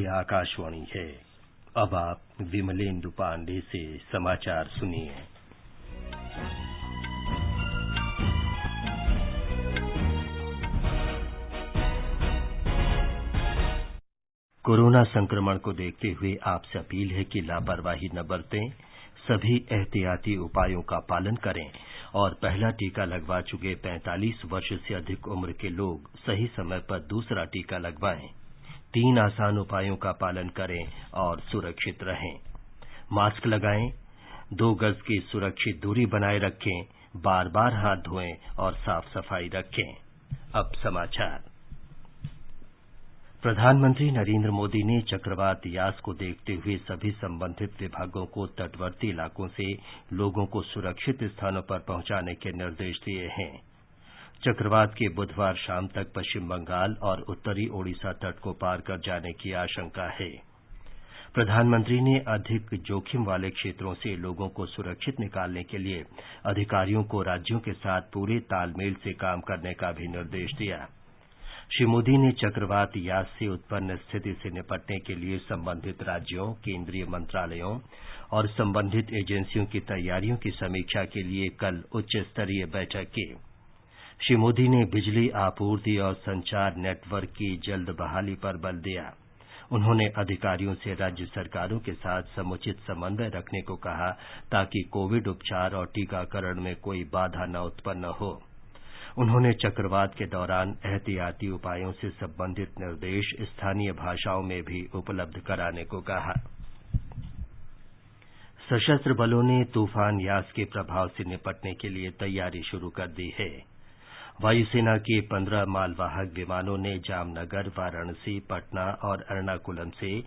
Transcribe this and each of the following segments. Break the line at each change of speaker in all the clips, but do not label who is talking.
ये आकाशवाणी है। अब आप विमलेंदु पांडे से समाचार सुनिए। कोरोना संक्रमण को देखते हुए आपसे अपील है कि लापरवाही न बरतें, सभी एहतियाती उपायों का पालन करें और पहला टीका लगवा चुके 45 वर्ष से अधिक उम्र के लोग सही समय पर दूसरा टीका लगवाएं। 3 आसान उपायों का पालन करें और सुरक्षित रहें। मास्क लगाएं, 2 गज की सुरक्षित दूरी बनाए रखें, बार-बार हाथ धोएं और साफ सफाई रखें। अब समाचार। प्रधानमंत्री नरेंद्र मोदी ने चक्रवात यास को देखते हुए सभी संबंधित विभागों को तटवर्ती इलाकों से लोगों को सुरक्षित स्थानों पर पहुंचाने के निर्देश दिए हैं। चक्रवात के बुधवार शाम तक पश्चिम बंगाल और उत्तरी ओडिशा तट को पार कर जाने की आशंका है। प्रधानमंत्री ने अधिक जोखिम वाले क्षेत्रों से लोगों को सुरक्षित निकालने के लिए अधिकारियों को राज्यों के साथ पूरे तालमेल से काम करने का भी निर्देश दिया। श्री मोदी ने चक्रवात यास से उत्पन्न स्थिति से निपटने के लिए संबंधित राज्यों, केंद्रीय मंत्रालयों और संबंधित एजेंसियों की तैयारियों की समीक्षा के लिए कल उच्च स्तरीय बैठक की। श्री मोदी ने बिजली आपूर्ति और संचार नेटवर्क की जल्द बहाली पर बल दिया। उन्होंने अधिकारियों से राज्य सरकारों के साथ समुचित समन्वय रखने को कहा ताकि कोविड उपचार और टीकाकरण में कोई बाधा न उत्पन्न हो। उन्होंने चक्रवात के दौरान एहतियाती उपायों से संबंधित निर्देश स्थानीय भाषाओं में भी उपलब्ध कराने को कहा। सशस्त्र बलों ने तूफान यास के प्रभाव से निपटने के लिए तैयारी शुरू कर दी है। वायुसेना के 15 मालवाहक विमानों ने जामनगर, वाराणसी, पटना और एर्नाकुलम से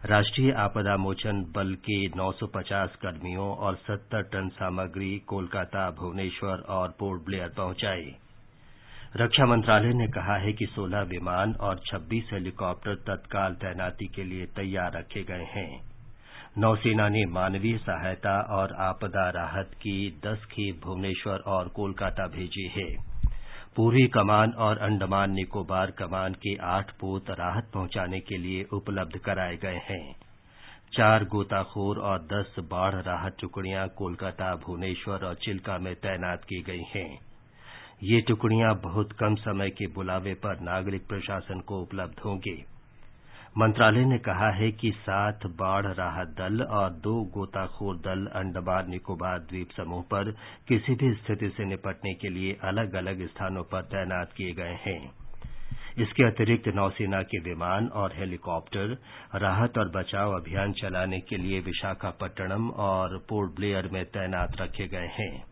राष्ट्रीय आपदा मोचन बल के 950 कर्मियों और 70 टन सामग्री कोलकाता, भुवनेश्वर और पोर्ट ब्लेयर पहुंचाई। रक्षा मंत्रालय ने कहा है कि 16 विमान और 26 हेलीकॉप्टर तत्काल तैनाती के लिए तैयार रखे गए हैं। नौसेना ने मानवीय सहायता और आपदा राहत की 10 खेप भुवनेश्वर और कोलकाता भेजी है। पूर्वी कमान और अंडमान निकोबार कमान के 8 पोत राहत पहुंचाने के लिए उपलब्ध कराए गए हैं। 4 गोताखोर और 10 बाढ़ राहत टुकड़ियां कोलकाता, भुवनेश्वर और चिल्का में तैनात की गई हैं। ये टुकड़ियां बहुत कम समय के बुलावे पर नागरिक प्रशासन को उपलब्ध होंगी। मंत्रालय ने कहा है कि 7 बाढ़ राहत दल और 2 गोताखोर दल अंडमान निकोबार द्वीप समूह पर किसी भी स्थिति से निपटने के लिए अलग-अलग स्थानों पर तैनात किए गए हैं। इसके अतिरिक्त नौसेना के विमान और हेलीकॉप्टर राहत और बचाव अभियान चलाने के लिए विशाखापट्टनम और पोर्ट ब्लेयर में तैनात रखे गए हैं।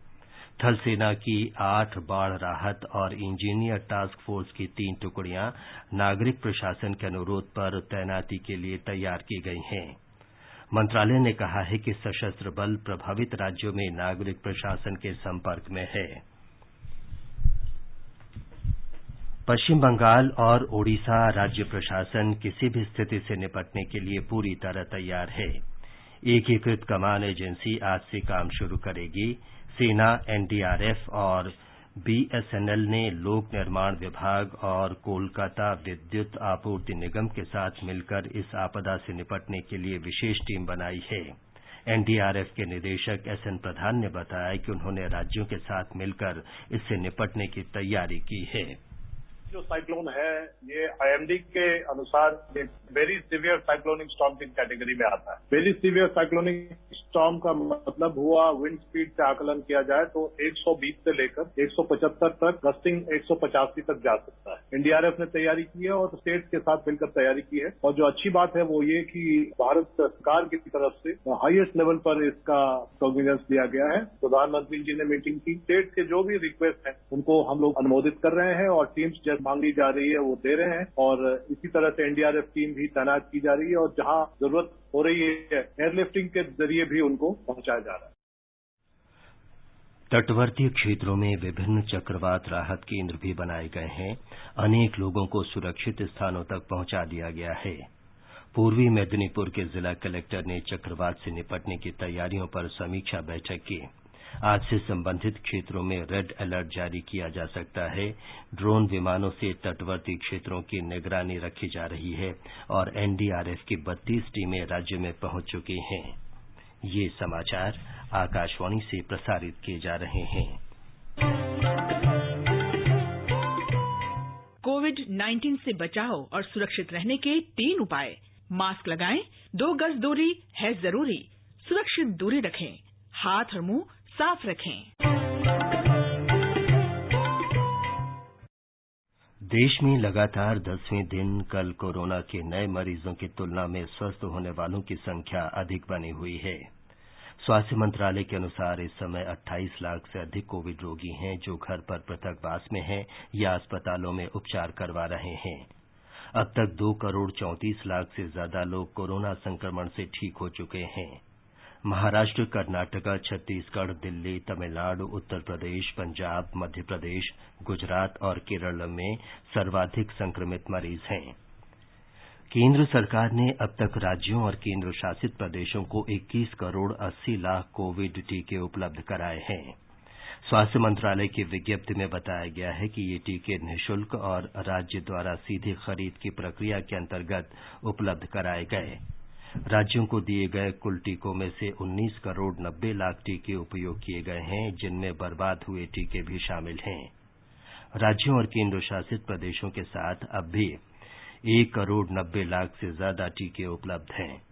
थल सेना की 8 बाढ़ राहत और इंजीनियर टास्क फोर्स की 3 टुकड़ियां नागरिक प्रशासन के अनुरोध पर तैनाती के लिए तैयार की गई हैं। मंत्रालय ने कहा है कि सशस्त्र बल प्रभावित राज्यों में नागरिक प्रशासन के संपर्क में है। पश्चिम बंगाल और ओडिशा राज्य प्रशासन किसी भी स्थिति से निपटने के लिए पूरी तरह तैयार है। एकीकृत कमान एजेंसी आज से काम शुरू करेगी। सेना, एनडीआरएफ और बीएसएनएल ने लोक निर्माण विभाग और कोलकाता विद्युत आपूर्ति निगम के साथ मिलकर इस आपदा से निपटने के लिए विशेष टीम बनाई है। एनडीआरएफ के निदेशक एसएन प्रधान ने बताया कि उन्होंने राज्यों के साथ मिलकर इससे निपटने की तैयारी की है।
जो साइक्लोन है ये आईएमडी के अनुसार वेरी सीवियर साइक्लोनिक स्टॉर्म की कैटेगरी में आता है। वेरी सीवियर साइक्लोनिक स्टॉर्म का मतलब हुआ विंड स्पीड से आकलन किया जाए तो 120 से लेकर 175 तक, गस्टिंग 185 तक जा सकता है। एनडीआरएफ ने तैयारी की है और स्टेट्स के साथ मिलकर तैयारी की है। और जो अच्छी बात है वो ये कि भारत सरकार की तरफ से हाईएस्ट लेवल पर इसका कॉग्निजेंस दिया गया है। प्रधानमंत्री जी ने मीटिंग की। स्टेट के जो भी रिक्वेस्ट है उनको हम लोग अनुमोदित कर रहे हैं और टीम्स जैसे मांगी जा रही है वो दे रहे हैं और इसी तरह से एनडीआरएफ टीम भी तैनात की जा रही है और जहां जरूरत हो रही है एयरलिफ्टिंग के जरिए भी उनको पहुंचाया जा रहा है।
तटवर्ती क्षेत्रों में विभिन्न चक्रवात राहत केंद्र भी बनाए गए हैं। अनेक लोगों को सुरक्षित स्थानों तक पहुंचा दिया गया है। पूर्वी मेदिनीपुर के जिला कलेक्टर ने चक्रवात से निपटने की तैयारियों पर समीक्षा बैठक की। आज से संबंधित क्षेत्रों में रेड अलर्ट जारी किया जा सकता है। ड्रोन विमानों से तटवर्ती क्षेत्रों की निगरानी रखी जा रही है और एनडीआरएफ की 32 टीमें राज्य में पहुंच चुकी हैं। ये समाचार आकाशवाणी से प्रसारित किए जा रहे हैं।
कोविड-19 से बचाव और सुरक्षित रहने के 3 उपाय। मास्क लगाएं, 2 गज दूरी है जरूरी, सुरक्षित दूरी रखें, हाथ और मुंह साफ रखें।
देश में लगातार 10वें दिन कल कोरोना के नए मरीजों की तुलना में स्वस्थ होने वालों की संख्या अधिक बनी हुई है। स्वास्थ्य मंत्रालय के अनुसार इस समय 28 लाख से अधिक कोविड रोगी हैं जो घर पर पृथकवास में हैं या अस्पतालों में उपचार करवा रहे हैं। अब तक 2 करोड़ 34 लाख से ज्यादा लोग कोरोना संक्रमण से ठीक हो चुके हैं। महाराष्ट्र, कर्नाटक, छत्तीसगढ़, दिल्ली, तमिलनाडु, उत्तर प्रदेश, पंजाब, मध्य प्रदेश, गुजरात और केरल में सर्वाधिक संक्रमित मरीज हैं। केंद्र सरकार ने अब तक राज्यों और केंद्र शासित प्रदेशों को 21 करोड़ 80 लाख कोविड टीके उपलब्ध कराए हैं। स्वास्थ्य मंत्रालय की विज्ञप्ति में बताया गया है कि ये टीके निःशुल्क और राज्य द्वारा सीधी खरीद की प्रक्रिया के अंतर्गत उपलब्ध कराए गए। राज्यों को दिए गए कुल टीकों में से 19 करोड़ 90 लाख टीके उपयोग किए गए हैं, जिनमें बर्बाद हुए टीके भी शामिल हैं। राज्यों और केंद्र शासित प्रदेशों के साथ अब भी 1 करोड़ 90 लाख से ज्यादा टीके उपलब्ध हैं।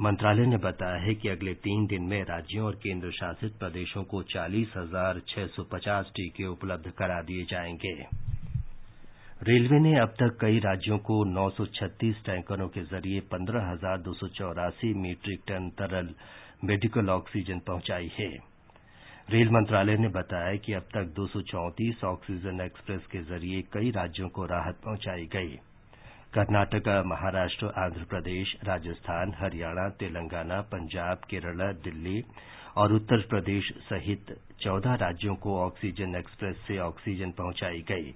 मंत्रालय ने बताया है कि अगले 3 दिन में राज्यों और केंद्र शासित प्रदेशों को 40,650 टीके उपलब्ध करा दिए जाएंगे। रेलवे ने अब तक कई राज्यों को 936 टैंकरों के जरिए 15,284 मीट्रिक टन तरल मेडिकल ऑक्सीजन पहुंचाई है। रेल मंत्रालय ने बताया कि अब तक 234 ऑक्सीजन एक्सप्रेस के जरिए कई राज्यों को राहत पहुंचाई गई। कर्नाटक, महाराष्ट्र, आंध्र प्रदेश, राजस्थान, हरियाणा, तेलंगाना, पंजाब, केरल, दिल्ली और उत्तर प्रदेश सहित 14 राज्यों को ऑक्सीजन एक्सप्रेस से ऑक्सीजन पहुंचाई गई।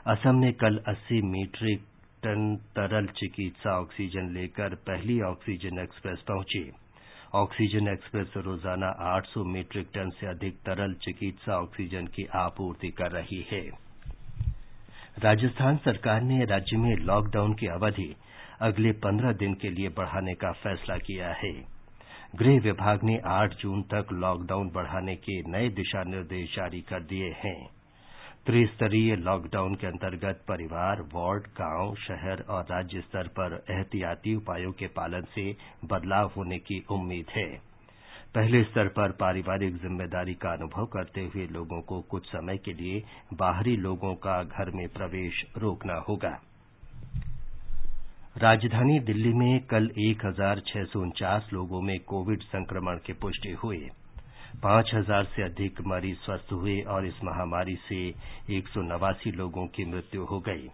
असम ने कल 80 मीट्रिक टन तरल चिकित्सा ऑक्सीजन लेकर पहली ऑक्सीजन एक्सप्रेस पहुंची। ऑक्सीजन एक्सप्रेस रोजाना 800 मीट्रिक टन से अधिक तरल चिकित्सा ऑक्सीजन की आपूर्ति कर रही है। राजस्थान सरकार ने राज्य में लॉकडाउन की अवधि अगले 15 दिन के लिए बढ़ाने का फैसला किया है। गृह विभाग ने 8 जून तक लॉकडाउन बढ़ाने के नए दिशा निर्देश जारी कर दिए हैं। त्रिस्तरीय लॉकडाउन के अंतर्गत परिवार, वार्ड, गांव, शहर और राज्य स्तर पर एहतियाती उपायों के पालन से बदलाव होने की उम्मीद है। पहले स्तर पर पारिवारिक जिम्मेदारी का अनुभव करते हुए लोगों को कुछ समय के लिए बाहरी लोगों का घर में प्रवेश रोकना होगा। राजधानी दिल्ली में कल 1,649 लोगों में कोविड संक्रमण की पुष्टि हुई। 5,000 से अधिक मरीज स्वस्थ हुए और इस महामारी से 189 लोगों की मृत्यु हो गई।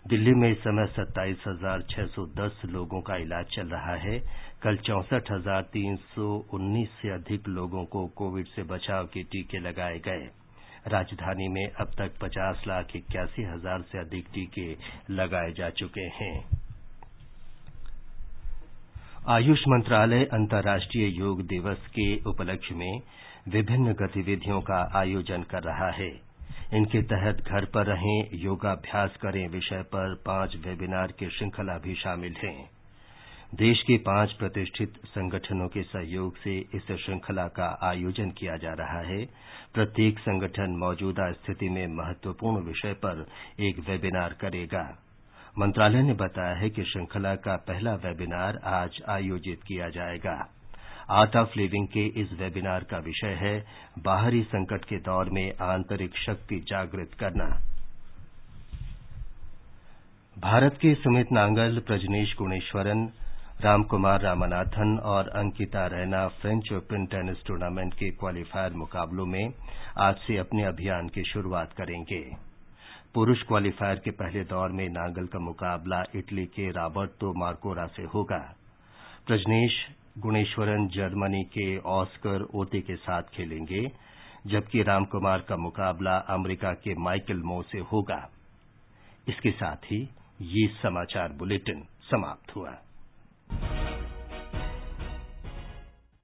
दिल्ली में इस समय 27,610 लोगों का इलाज चल रहा है। कल 64,319 से अधिक लोगों को कोविड से बचाव के टीके लगाए गए। राजधानी में अब तक 50,81,000 से अधिक टीके लगाए जा चुके हैं। आयुष मंत्रालय अंतर्राष्ट्रीय योग दिवस के उपलक्ष्य में विभिन्न गतिविधियों का आयोजन कर रहा है। इनके तहत घर पर रहें, योगाभ्यास करें विषय पर 5 वेबिनार की श्रृंखला भी शामिल हैं। देश के 5 प्रतिष्ठित संगठनों के सहयोग से इस श्रृंखला का आयोजन किया जा रहा है। प्रत्येक संगठन मौजूदा स्थिति में महत्वपूर्ण विषय पर एक वेबिनार करेगा। मंत्रालय ने बताया है कि श्रृंखला का पहला वेबिनार आज आयोजित किया जाएगा। आर्ट ऑफ लिविंग के इस वेबिनार का विषय है बाहरी संकट के दौर में आंतरिक शक्ति जागृत करना। भारत के सुमित नांगल, प्रजनेश गुणेश्वरन, रामकुमार रामनाथन और Ankita Raina French open tennis tournament के क्वालीफायर मुकाबलों में आज से अपने अभियान की शुरुआत करेंगे। पुरुष क्वालीफायर के पहले दौर में नांगल का मुकाबला इटली के रॉबर्टो मार्कोरा से होगा। प्रजनेश गुणेश्वरन जर्मनी के ऑस्कर ओटे के साथ खेलेंगे, जबकि रामकुमार का मुकाबला अमेरिका के माइकल मो से होगा। इसके साथ ही ये समाचार बुलेटिन समाप्त हुआ।